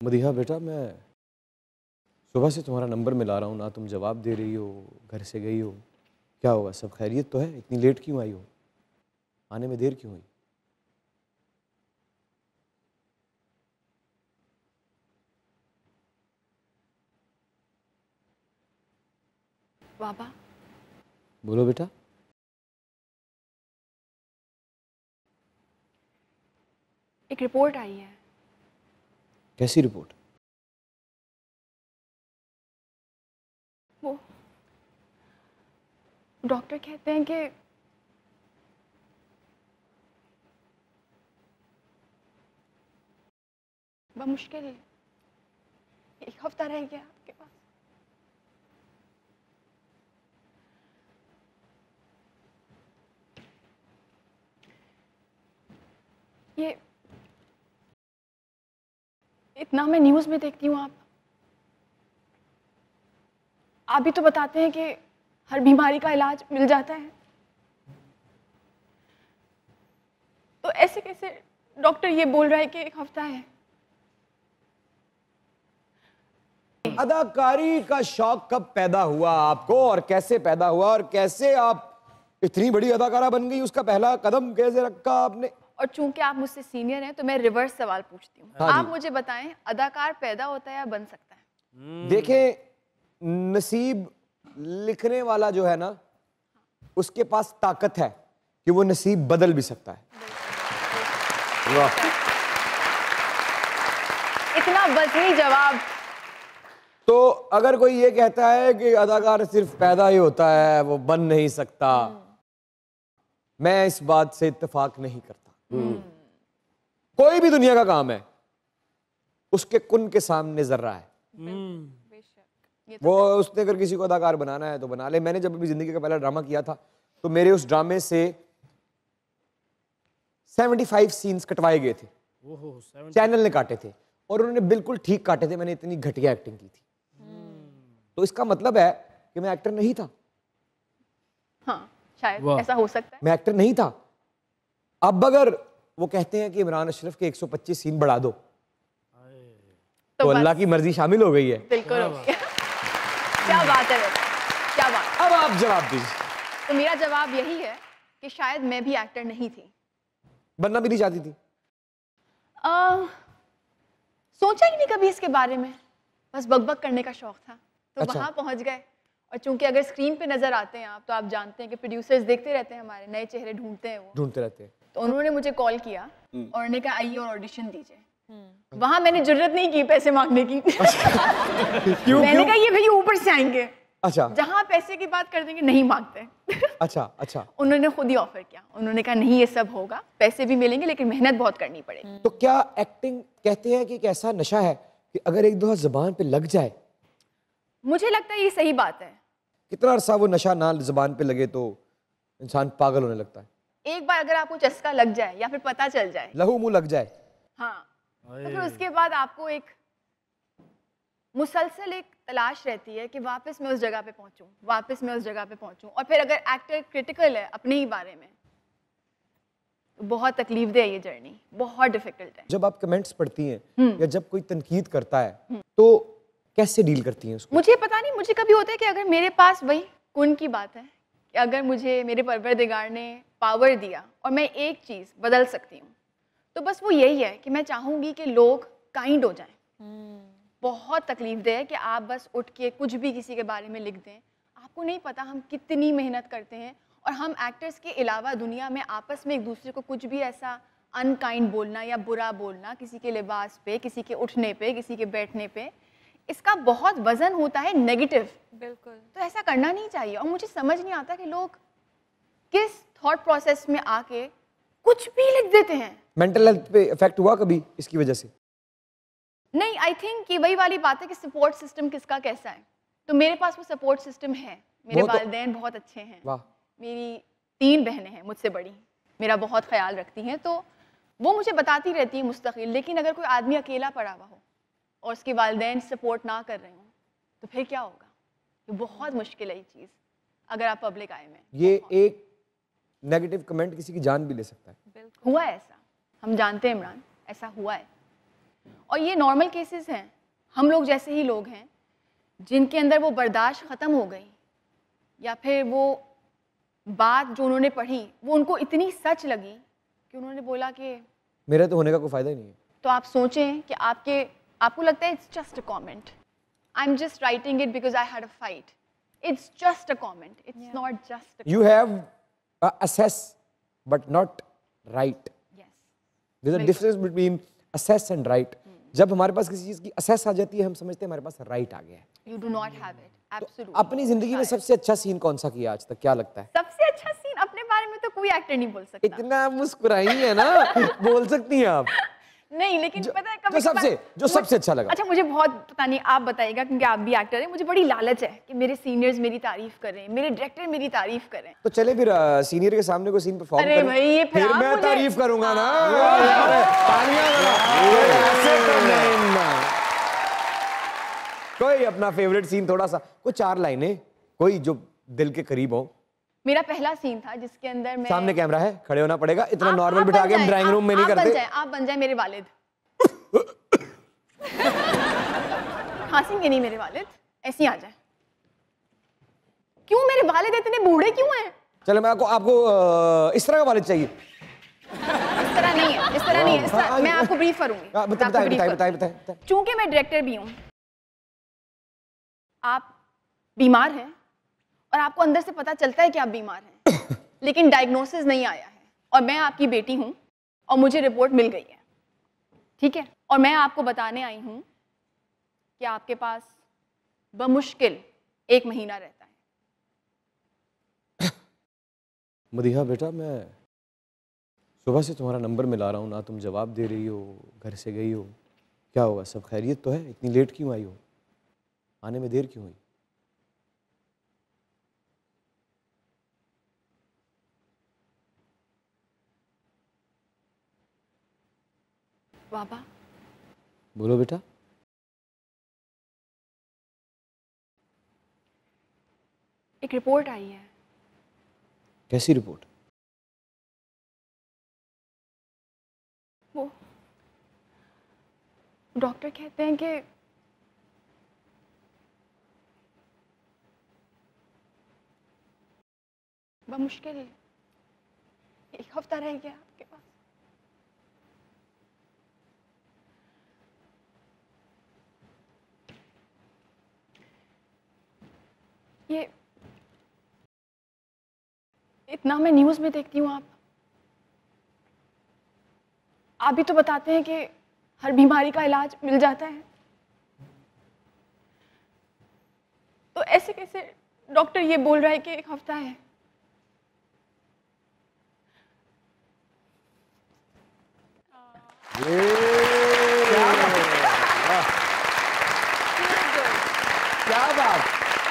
मदीहा बेटा, मैं सुबह से तुम्हारा नंबर मिला रहा हूँ, ना तुम जवाब दे रही हो, घर से गई हो, क्या हुआ? सब खैरियत तो है? इतनी लेट क्यों आई हो? आने में देर क्यों हुई? बाबा। बोलो बेटा। एक रिपोर्ट आई है। कैसी रिपोर्ट? वो डॉक्टर कहते हैं कि बमुश्किल 1 हफ्ता रह गया आपके पास। ये इतना मैं न्यूज़ में देखती हूँ, आप भी तो बताते हैं कि हर बीमारी का इलाज मिल जाता है, तो ऐसे कैसे डॉक्टर ये बोल रहा है कि 1 हफ्ता है? अदाकारी का शौक कब पैदा हुआ आपको, और कैसे पैदा हुआ, और कैसे आप इतनी बड़ी अदाकारा बन गई? उसका पहला कदम कैसे रखा आपने? और चूंकि आप मुझसे सीनियर हैं तो मैं रिवर्स सवाल पूछती हूँ। हाँ आप जी। मुझे बताएं, अदाकार पैदा होता है या बन सकता है? देखें, नसीब लिखने वाला जो है ना, उसके पास ताकत है कि वो नसीब बदल भी सकता है। वाह, इतना वज़नी जवाब। तो अगर कोई ये कहता है कि अदाकार सिर्फ पैदा ही होता है, वो बन नहीं सकता, मैं इस बात से इत्तेफाक नहीं करता। कोई भी दुनिया का काम है, उसके कुन के सामने जर्रा है। ये तो वो उसने अगर किसी को अदाकार बनाना है तो बना ले। मैंने जब अपनी जिंदगी का पहला ड्रामा किया था, तो मेरे उस ड्रामे से 75 सीन्स कटवाए गए थे। चैनल ने काटे थे, और उन्होंने बिल्कुल ठीक काटे थे। मैंने इतनी घटिया एक्टिंग की थी। तो इसका मतलब है कि मैं एक्टर नहीं था। हाँ, शायद ऐसा हो सकता है। मैं एक्टर नहीं था। अब अगर वो कहते हैं कि इमरान अशरफ के 125 सीन बढ़ा दो, तो अल्लाह की मर्जी शामिल हो गई है। बिल्कुल हो गया। क्या बात है बेटा, क्या बात। अब आप जवाब दीजिए। तो मेरा जवाब यही है कि शायद मैं भी एक्टर नहीं थी। बनना भी नहीं चाहती थी? सोचा ही नहीं कभी इसके बारे में, बस बकबक करने का शौक था, तो अच्छा। वहां पहुंच गए। और चूंकि अगर स्क्रीन पे नजर आते हैं आप, तो आप जानते हैं कि प्रोड्यूसर्स देखते रहते हैं, हमारे नए चेहरे ढूंढते हैं, वो ढूंढते रहते हैं। तो उन्होंने मुझे कॉल किया और उन्होंने कहा आइए और ऑडिशन दीजिए। वहां मैंने जरूरत नहीं की पैसे मांगने की। क्यों? मैंने कहा ये भैया ऊपर से आएंगे, अच्छा जहां पैसे की बात कर देंगे नहीं मांगते। अच्छा अच्छा। उन्होंने खुद ही ऑफर किया, उन्होंने कहा नहीं ये सब होगा, पैसे भी मिलेंगे लेकिन मेहनत बहुत करनी पड़ेगी। तो क्या एक्टिंग कहते हैं कि एक ऐसा नशा है कि अगर एक दो जबान पे लग जाए? मुझे लगता है ये सही बात है। कितना अरसा वो नशा ना जबान पे लगे तो इंसान पागल होने लगता है। एक बार अगर आपको चस्का लग जाए या फिर पता चल जाए, लहू मुंह लग जाए, हाँ, तो फिर उसके बाद आपको एक मुसलसल एक तलाश रहती है कि वापस मैं उस जगह पे पहुंचूं, वापस मैं उस जगह पे पहुंचूं। और फिर अगर एक्टर क्रिटिकल है अपने ही बारे में, तो बहुत तकलीफदेह है ये जर्नी, बहुत डिफिकल्ट है। जब आप कमेंट्स पढ़ती हैं या जब कोई तनकीद करता है, तो कैसे डील करती हैं उसको? मुझे पता नहीं, मुझे कभी होता है कि अगर मेरे पास वही कुन की बात है कि अगर मुझे मेरे परवरदिगार ने पावर दिया और मैं एक चीज़ बदल सकती हूँ, तो बस वो यही है कि मैं चाहूँगी कि लोग काइंड हो जाएं। बहुत तकलीफदेह है कि आप बस उठ के कुछ भी किसी के बारे में लिख दें। आपको नहीं पता हम कितनी मेहनत करते हैं, और हम एक्टर्स के अलावा दुनिया में आपस में एक दूसरे को कुछ भी ऐसा अनकाइंड बोलना या बुरा बोलना, किसी के लिबास पे, किसी के उठने पे, किसी के बैठने पे, इसका बहुत वजन होता है नेगेटिव। बिल्कुल। तो ऐसा करना नहीं चाहिए। और मुझे समझ नहीं आता कि लोग किस थॉट प्रोसेस में आके कुछ भी लिख देते हैं। मेंटल हेल्थ पे इफेक्ट हुआ कभी इसकी वजह से? नहीं, आई थिंक कि वही वाली बात है कि सपोर्ट सिस्टम किसका कैसा है। तो मेरे पास वो सपोर्ट सिस्टम है। मेरे वालिदैन बहुत अच्छे हैं। वाह। मेरी 3 बहनें हैं मुझसे बड़ी, मेरा बहुत ख्याल रखती हैं, तो वो मुझे बताती रहती है मुस्तकिल। लेकिन अगर कोई आदमी अकेला पड़ा हुआ हो और उसके वालिदैन सपोर्ट ना कर रहे हों, तो फिर क्या होगा? ये बहुत मुश्किल है ये चीज़, अगर आप पब्लिक आए में। ये एक नेगेटिव कमेंट किसी की जान भी ले सकता है। हुआ है ऐसा, हम जानते हैं इमरान, ऐसा हुआ है। और ये नॉर्मल केसेस हैं, हम लोग जैसे ही लोग हैं जिनके अंदर वो बर्दाश्त ख़त्म हो गई, या फिर वो बात जो उन्होंने पढ़ी वो उनको इतनी सच लगी कि उन्होंने बोला कि मेरे तो होने का कोई फायदा ही नहीं है। तो आप सोचें कि आपको लगता है it's just a comment, I am just writing it because I had a fight, it's just a comment, it's not just you have assess but not right. Yes There's a difference between assess and right. जब हमारे पास किसी चीज की assess आ जाती है हम समझते हैं हमारे पास right आ गया है। You do not have it absolutely. अपनी जिंदगी में सबसे अच्छा सीन कौन सा किया आज तक, क्या लगता है? सबसे अच्छा सीन अपने बारे में तो कोई एक्टर नहीं बोल सकता। इतना मुस्कुराई है ना, बोल सकती हैं आप। नहीं, लेकिन पता है जो सबसे अच्छा लगा। अच्छा, मुझे बहुत पता नहीं, आप बताइएगा क्योंकि आप भी एक्टर हैं, मुझे बड़ी लालच है कि मेरे सीनियर्स मेरी तारीफ करें, मेरे डायरेक्टर मेरी तारीफ करें। तो चले फिर सीनियर के सामने कोई सीन परफॉर्म अरे करें। भाई, ये फिर आप मैं मुझे- तारीफ करूंगा ना। तालियां बजाओ। ऐसे तो नहीं ना। कोई अपना फेवरेट सीन थोड़ा सा, कोई 4 लाइनें, कोई जो दिल के करीब हो। मेरा पहला सीन था जिसके अंदर मैं, सामने कैमरा है, खड़े होना पड़ेगा, इतना नॉर्मल आप बिठा बन के हम जाएं, ड्राइंग रूम में नहीं करते। आप बन जाए मेरे वालिद। खांसेंगे नहीं मेरे वालिद, ऐसे ही आ जाए। क्यों मेरे वालिद इतने बूढ़े क्यों हैं? चलो मैं आपको इस तरह का वालिद चाहिए। इस तरह नहीं है, इस तरह नहीं है, इस तरह मैं आपको ब्रीफ करूंगी। बताइए। चूंकि मैं डायरेक्टर भी हूँ, आप बीमार हैं और आपको अंदर से पता चलता है कि आप बीमार हैं लेकिन डायग्नोसिस नहीं आया है, और मैं आपकी बेटी हूँ और मुझे रिपोर्ट मिल गई है, ठीक है, और मैं आपको बताने आई हूँ कि आपके पास बमुश्किल 1 महीना रहता है। मदीहा बेटा, मैं सुबह से तुम्हारा नंबर मिला रहा हूँ ना, तुम जवाब दे रही हो, घर से गई हो, क्या हुआ, सब खैरियत तो है? इतनी लेट क्यों आई हो, आने में देर क्यों हुई? बाबा, बोलो बेटा। एक रिपोर्ट आई है। कैसी रिपोर्ट? वो डॉक्टर कहते हैं कि बमुश्किल 1 हफ्ता रह गया आपके पास। ये इतना मैं न्यूज़ में देखती हूँ, आप भी तो बताते हैं कि हर बीमारी का इलाज मिल जाता है, तो ऐसे कैसे डॉक्टर ये बोल रहा है कि 1 हफ्ता है?